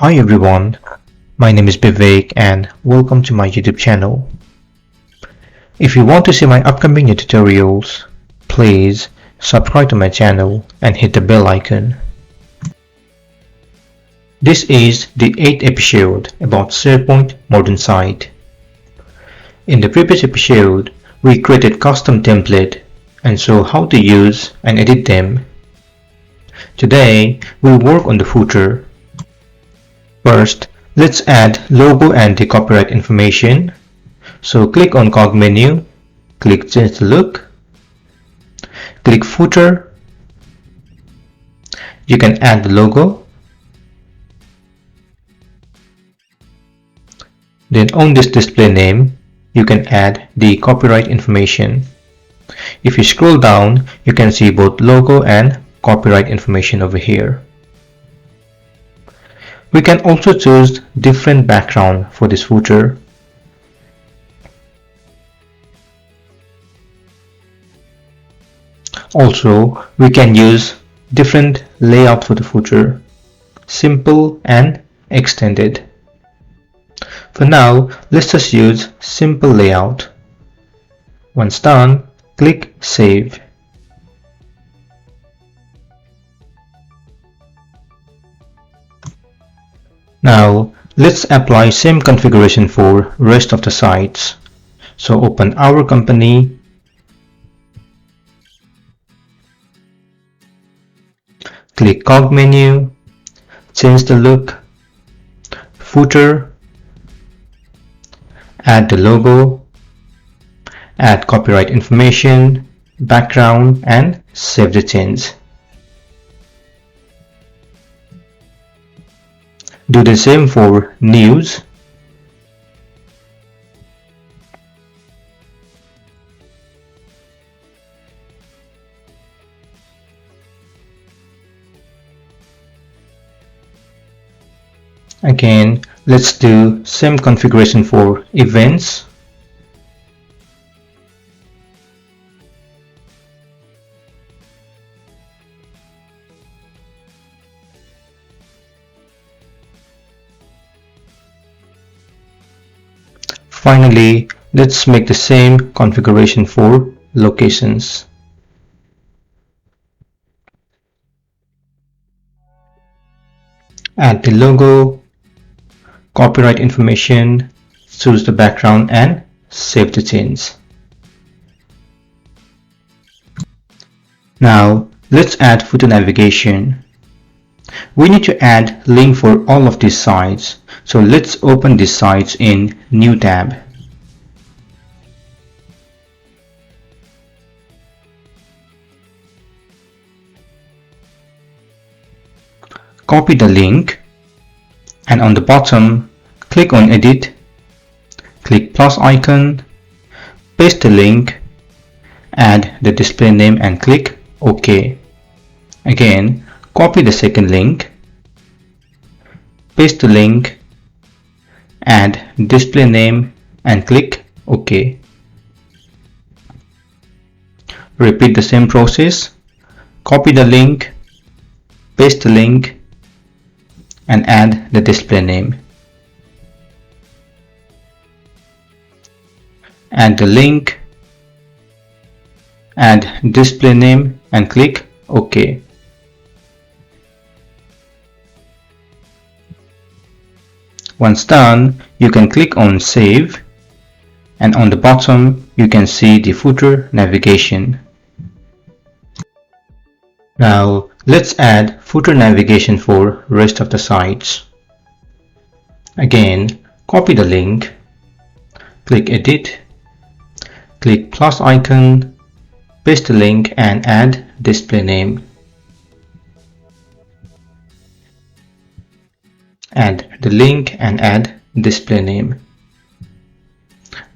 Hi everyone, my name is Vivek and welcome to my YouTube channel. If you want to see my upcoming new tutorials, please subscribe to my channel and hit the bell icon. This is the 8th episode about SharePoint Modern Site. In the previous episode, we created custom template and saw how to use and edit them. Today, we'll work on the footer. First, let's add logo and the copyright information. So click on cog menu, click change the look, click footer. You can add the logo. Then on this display name, you can add the copyright information. If you scroll down, you can see both logo and copyright information over here. We can also choose different background for this footer. Also, we can use different layout for the footer, simple and extended. For now, let's just use simple layout. Once done, click Save. Now, let's apply same configuration for rest of the sites. So open our company, click cog menu, change the look, footer, add the logo, add copyright information, background, and save the change. Do the same for news. Again, let's do same configuration for events. Finally, let's make the same configuration for locations. Add the logo, copyright information, choose the background and save the change. Now, let's add footer navigation. We need to add link for all of these sites. So let's open these sites in New tab. Copy the link and on the bottom, click on Edit, click plus icon, paste the link, add the display name and click OK. Again, copy the second link, paste the link, add display name and click OK. Repeat the same process, copy the link, paste the link and add the display name. Add the link, add display name and click OK. Once done, you can click on Save and on the bottom you can see the footer navigation. Now let's add footer navigation for rest of the sites. Again, copy the link, click Edit, click plus icon, paste the link and add display name. Add the link and add display name.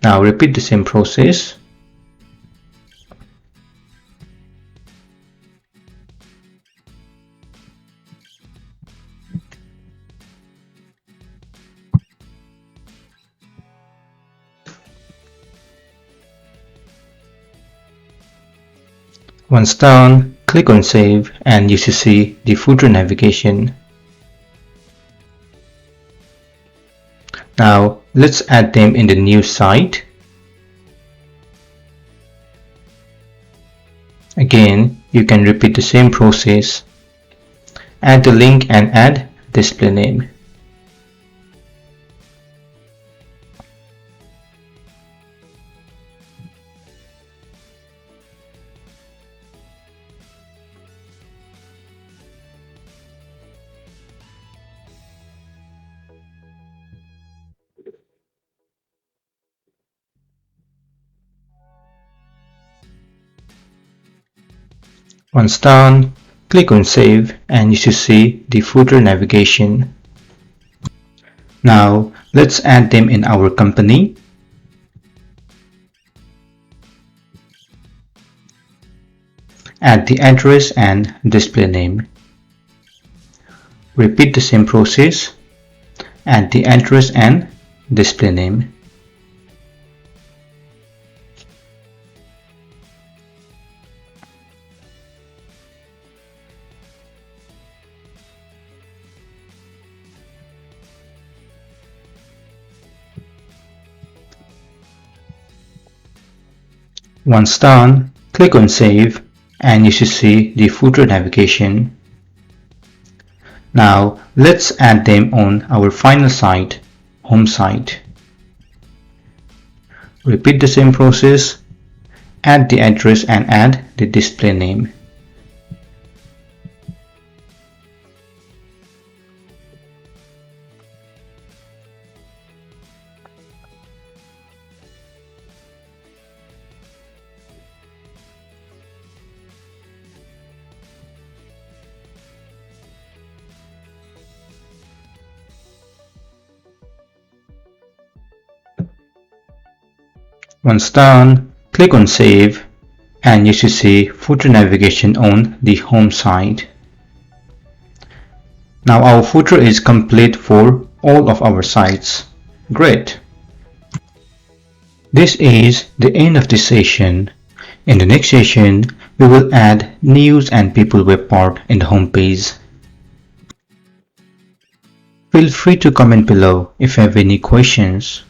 Now repeat the same process. Once done, click on Save and you should see the footer navigation. Now let's add them in the new site. Again, you can repeat the same process. Add the link and add display name. Once done, click on Save and you should see the footer navigation. Now let's add them in our company. Add the address and display name. Repeat the same process. Add the address and display name. Once done, click on Save and you should see the footer navigation. Now let's add them on our final site, home site. Repeat the same process. Add the address and add the display name. Once done, click on Save and you should see footer navigation on the home site. Now our footer is complete for all of our sites. Great! This is the end of this session. In the next session, we will add news and people web part in the home page. Feel free to comment below if you have any questions.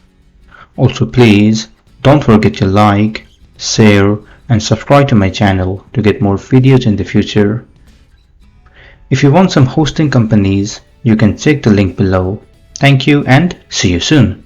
Also please don't forget to like, share and subscribe to my channel to get more videos in the future. If you want some hosting companies, you can check the link below. Thank you and see you soon.